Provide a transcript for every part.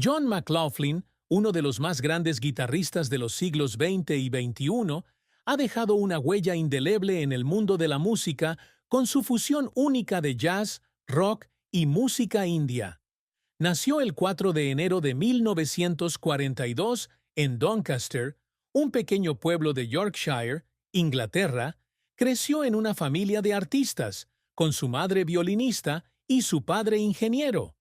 John McLaughlin, uno de los más grandes guitarristas de los siglos XX y XXI, ha dejado una huella indeleble en el mundo de la música con su fusión única de jazz, rock y música india. Nació el 4 de enero de 1942 en Doncaster, un pequeño pueblo de Yorkshire, Inglaterra. Creció en una familia de artistas, con su madre violinista y su padre ingeniero.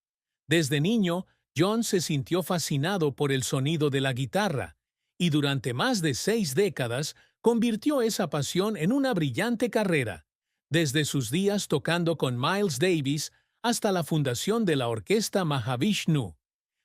Desde niño, John se sintió fascinado por el sonido de la guitarra, y durante más de 6 décadas convirtió esa pasión en una brillante carrera, desde sus días tocando con Miles Davis hasta la fundación de la orquesta Mahavishnu.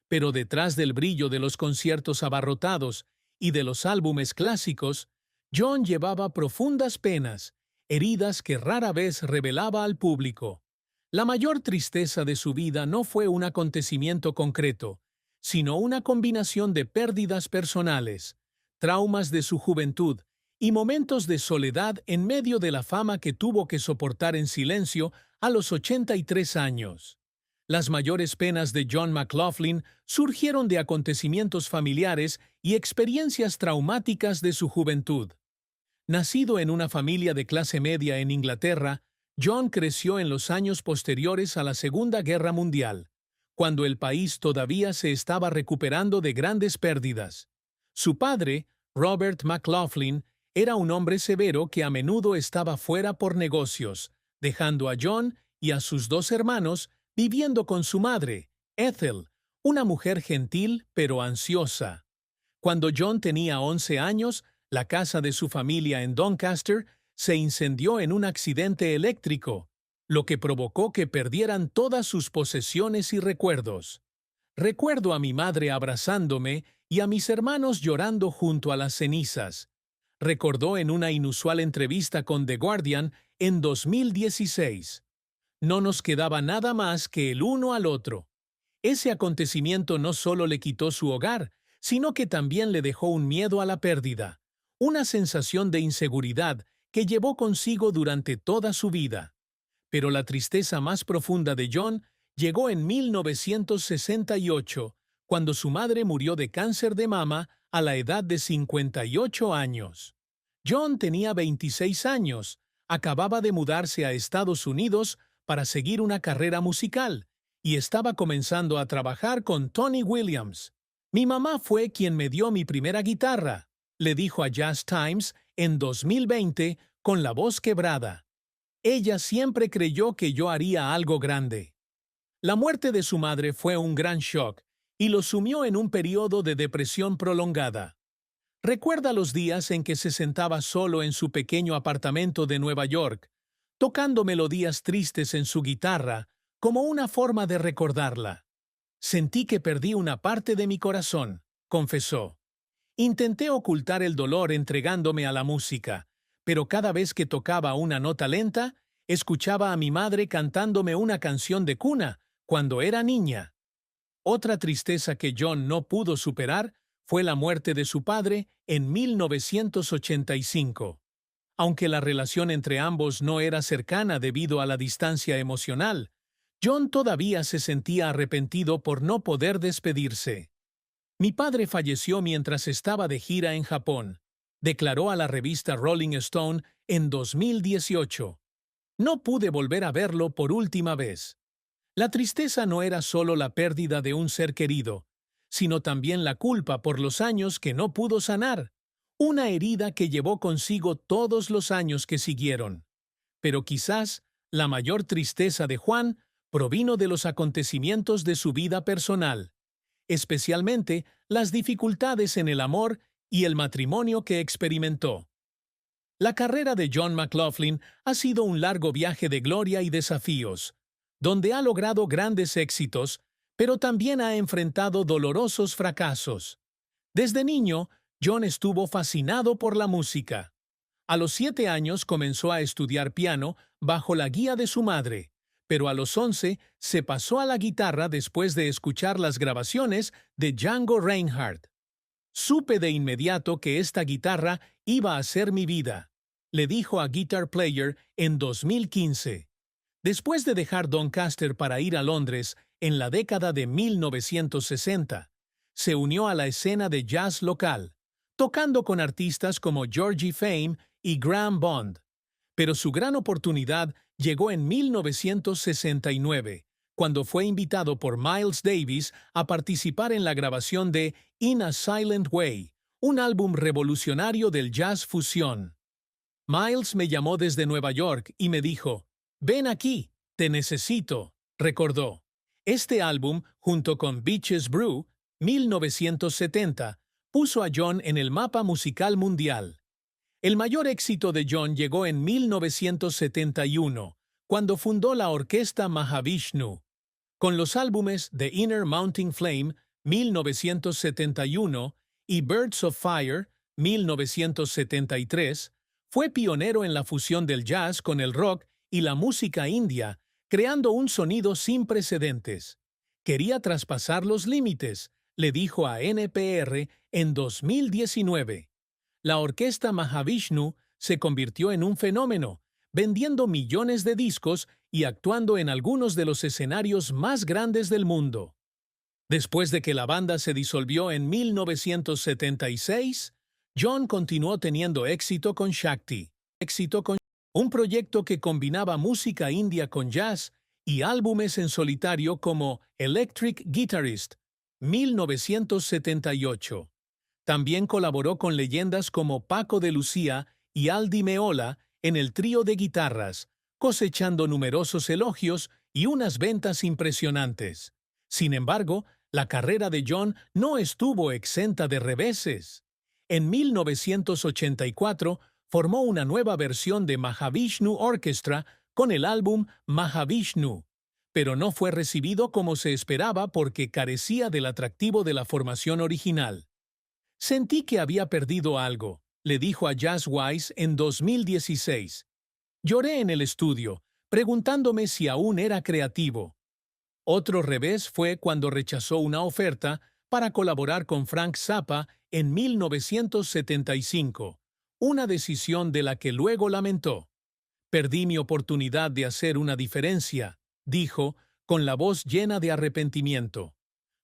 Pero detrás del brillo de los conciertos abarrotados y de los álbumes clásicos, John llevaba profundas penas, heridas que rara vez revelaba al público. La mayor tristeza de su vida no fue un acontecimiento concreto, sino una combinación de pérdidas personales, traumas de su juventud y momentos de soledad en medio de la fama que tuvo que soportar en silencio a los 83 años. Las mayores penas de John McLaughlin surgieron de acontecimientos familiares y experiencias traumáticas de su juventud. Nacido en una familia de clase media en Inglaterra, John creció en los años posteriores a la Segunda Guerra Mundial, cuando el país todavía se estaba recuperando de grandes pérdidas. Su padre, Robert McLaughlin, era un hombre severo que a menudo estaba fuera por negocios, dejando a John y a sus 2 hermanos viviendo con su madre, Ethel, una mujer gentil pero ansiosa. Cuando John tenía 11 años, la casa de su familia en Doncaster se incendió en un accidente eléctrico, lo que provocó que perdieran todas sus posesiones y recuerdos. Recuerdo a mi madre abrazándome y a mis hermanos llorando junto a las cenizas, recordó en una inusual entrevista con The Guardian en 2016. No nos quedaba nada más que el uno al otro. Ese acontecimiento no solo le quitó su hogar, sino que también le dejó un miedo a la pérdida, una sensación de inseguridad que llevó consigo durante toda su vida. Pero la tristeza más profunda de John llegó en 1968, cuando su madre murió de cáncer de mama a la edad de 58 años. John tenía 26 años, acababa de mudarse a Estados Unidos para seguir una carrera musical, y estaba comenzando a trabajar con Tony Williams. Mi mamá fue quien me dio mi primera guitarra, le dijo a Jazz Times en 2020 con la voz quebrada. Ella siempre creyó que yo haría algo grande. La muerte de su madre fue un gran shock y lo sumió en un periodo de depresión prolongada. Recuerda los días en que se sentaba solo en su pequeño apartamento de Nueva York, tocando melodías tristes en su guitarra como una forma de recordarla. Sentí que perdí una parte de mi corazón, confesó. Intenté ocultar el dolor entregándome a la música, pero cada vez que tocaba una nota lenta, escuchaba a mi madre cantándome una canción de cuna cuando era niña. Otra tristeza que John no pudo superar fue la muerte de su padre en 1985. Aunque la relación entre ambos no era cercana debido a la distancia emocional, John todavía se sentía arrepentido por no poder despedirse. Mi padre falleció mientras estaba de gira en Japón, declaró a la revista Rolling Stone en 2018. No pude volver a verlo por última vez. La tristeza no era solo la pérdida de un ser querido, sino también la culpa por los años que no pudo sanar, una herida que llevó consigo todos los años que siguieron. Pero quizás la mayor tristeza de Juan provino de los acontecimientos de su vida personal, especialmente las dificultades en el amor y el matrimonio que experimentó. La carrera de John McLaughlin ha sido un largo viaje de gloria y desafíos, donde ha logrado grandes éxitos, pero también ha enfrentado dolorosos fracasos. Desde niño, John estuvo fascinado por la música. A los 7 años comenzó a estudiar piano bajo la guía de su madre, pero a los 11 se pasó a la guitarra después de escuchar las grabaciones de Django Reinhardt. Supe de inmediato que esta guitarra iba a ser mi vida, le dijo a Guitar Player en 2015. Después de dejar Doncaster para ir a Londres, en la década de 1960. Se unió a la escena de jazz local, tocando con artistas como Georgie Fame y Graham Bond. Pero su gran oportunidad llegó en 1969, cuando fue invitado por Miles Davis a participar en la grabación de In a Silent Way, un álbum revolucionario del jazz fusión. Miles me llamó desde Nueva York y me dijo, «Ven aquí, te necesito», recordó. Este álbum, junto con Beaches Brew, 1970, puso a John en el mapa musical mundial. El mayor éxito de John llegó en 1971, cuando fundó la orquesta Mahavishnu. Con los álbumes The Inner Mounting Flame, 1971, y Birds of Fire, 1973, fue pionero en la fusión del jazz con el rock y la música india, creando un sonido sin precedentes. Quería traspasar los límites, le dijo a NPR en 2019. La orquesta Mahavishnu se convirtió en un fenómeno, vendiendo millones de discos y actuando en algunos de los escenarios más grandes del mundo. Después de que la banda se disolvió en 1976, John continuó teniendo éxito con Shakti, un proyecto que combinaba música india con jazz y álbumes en solitario como Electric Guitarist, 1978. También colaboró con leyendas como Paco de Lucía y Al Di Meola en el trío de guitarras, cosechando numerosos elogios y unas ventas impresionantes. Sin embargo, la carrera de John no estuvo exenta de reveses. En 1984 formó una nueva versión de Mahavishnu Orchestra con el álbum Mahavishnu, pero no fue recibido como se esperaba porque carecía del atractivo de la formación original. Sentí que había perdido algo, le dijo a Jazzwise en 2016. Lloré en el estudio, preguntándome si aún era creativo. Otro revés fue cuando rechazó una oferta para colaborar con Frank Zappa en 1975, una decisión de la que luego lamentó. Perdí mi oportunidad de hacer una diferencia, dijo, con la voz llena de arrepentimiento.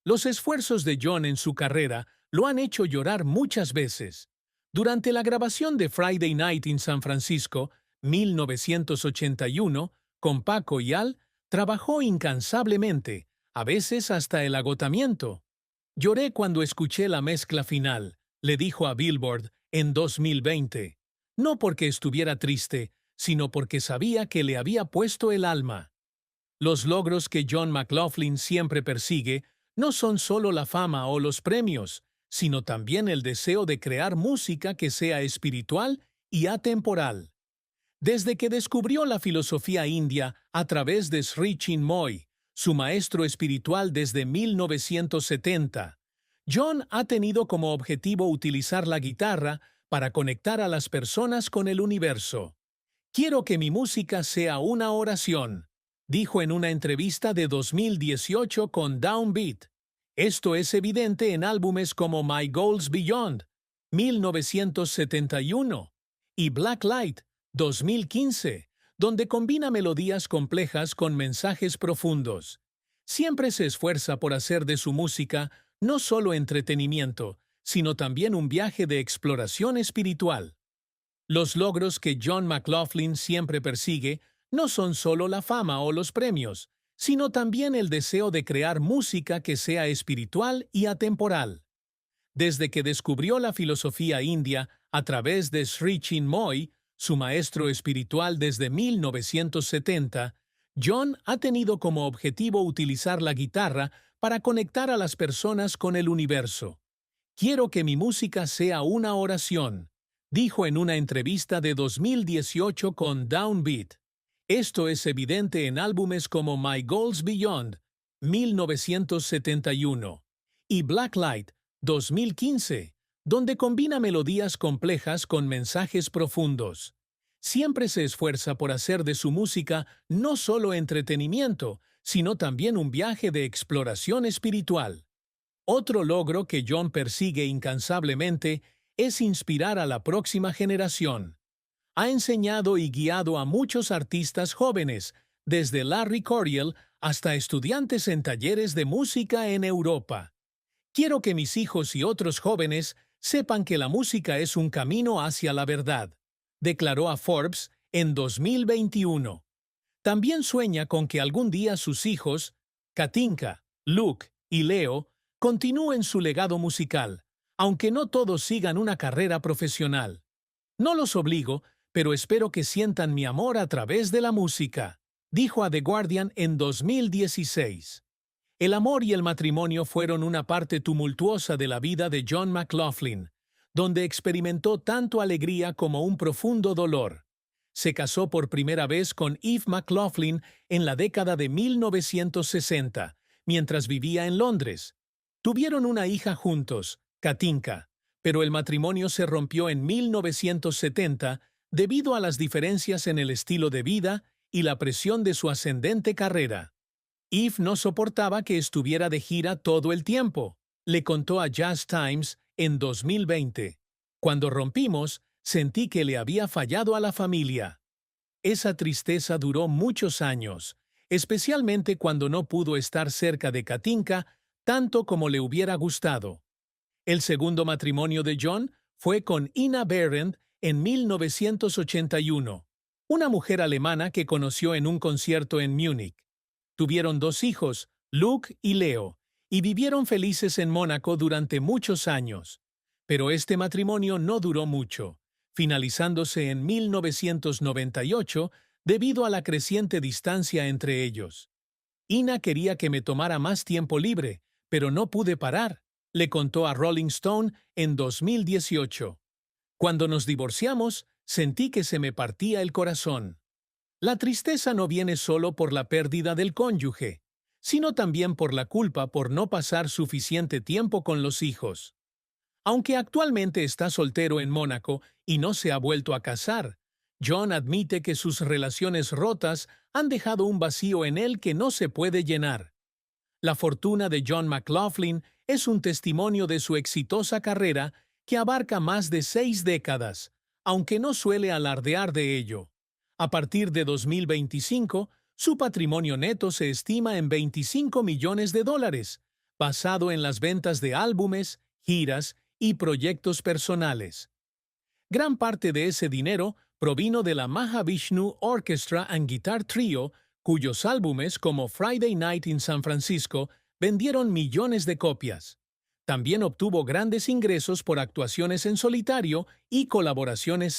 Los esfuerzos de John en su carrera lo han hecho llorar muchas veces. Durante la grabación de Friday Night in San Francisco, 1981, con Paco y Al, trabajó incansablemente, a veces hasta el agotamiento. Lloré cuando escuché la mezcla final, le dijo a Billboard en 2020. No porque estuviera triste, sino porque sabía que le había puesto el alma. Los logros que John McLaughlin siempre persigue no son solo la fama o los premios, sino también el deseo de crear música que sea espiritual y atemporal. Desde que descubrió la filosofía india a través de Sri Chinmoy, su maestro espiritual desde 1970, John ha tenido como objetivo utilizar la guitarra para conectar a las personas con el universo. «Quiero que mi música sea una oración», dijo en una entrevista de 2018 con Downbeat. Esto es evidente en álbumes como My Goals Beyond, 1971, y Black Light, 2015, donde combina melodías complejas con mensajes profundos. Siempre se esfuerza por hacer de su música no solo entretenimiento, sino también un viaje de exploración espiritual. Los logros que John McLaughlin siempre persigue no son solo la fama o los premios, sino también el deseo de crear música que sea espiritual y atemporal. Desde que descubrió la filosofía india a través de Sri Chinmoy, su maestro espiritual desde 1970, John ha tenido como objetivo utilizar la guitarra para conectar a las personas con el universo. «Quiero que mi música sea una oración», dijo en una entrevista de 2018 con Downbeat. Esto es evidente en álbumes como My Goals Beyond, 1971, y Black Light, 2015, donde combina melodías complejas con mensajes profundos. Siempre se esfuerza por hacer de su música no solo entretenimiento, sino también un viaje de exploración espiritual. Otro logro que John persigue incansablemente es inspirar a la próxima generación. Ha enseñado y guiado a muchos artistas jóvenes, desde Larry Coryell hasta estudiantes en talleres de música en Europa. Quiero que mis hijos y otros jóvenes sepan que la música es un camino hacia la verdad, declaró a Forbes en 2021. También sueña con que algún día sus hijos, Katinka, Luke y Leo, continúen su legado musical, aunque no todos sigan una carrera profesional. No los obligo, pero espero que sientan mi amor a través de la música, dijo a The Guardian en 2016. El amor y el matrimonio fueron una parte tumultuosa de la vida de John McLaughlin, donde experimentó tanto alegría como un profundo dolor. Se casó por primera vez con Eve McLaughlin en la década de 1960, mientras vivía en Londres. Tuvieron una hija juntos, Katinka, pero el matrimonio se rompió en 1970 debido a las diferencias en el estilo de vida y la presión de su ascendente carrera. Eve no soportaba que estuviera de gira todo el tiempo, le contó a Jazz Times en 2020. Cuando rompimos, sentí que le había fallado a la familia. Esa tristeza duró muchos años, especialmente cuando no pudo estar cerca de Katinka tanto como le hubiera gustado. El segundo matrimonio de John fue con Ina Behrendt en 1981, una mujer alemana que conoció en un concierto en Múnich. Tuvieron 2 hijos, Luke y Leo, y vivieron felices en Mónaco durante muchos años. Pero este matrimonio no duró mucho, finalizándose en 1998 debido a la creciente distancia entre ellos. Ina quería que me tomara más tiempo libre, pero no pude parar, le contó a Rolling Stone en 2018. Cuando nos divorciamos, sentí que se me partía el corazón. La tristeza no viene solo por la pérdida del cónyuge, sino también por la culpa por no pasar suficiente tiempo con los hijos. Aunque actualmente está soltero en Mónaco y no se ha vuelto a casar, John admite que sus relaciones rotas han dejado un vacío en él que no se puede llenar. La fortuna de John McLaughlin es un testimonio de su exitosa carrera que abarca más de 6 décadas, aunque no suele alardear de ello. A partir de 2025, su patrimonio neto se estima en $25 millones, basado en las ventas de álbumes, giras y proyectos personales. Gran parte de ese dinero provino de la Mahavishnu Orchestra and Guitar Trio, cuyos álbumes como Friday Night in San Francisco vendieron millones de copias. También obtuvo grandes ingresos por actuaciones en solitario y colaboraciones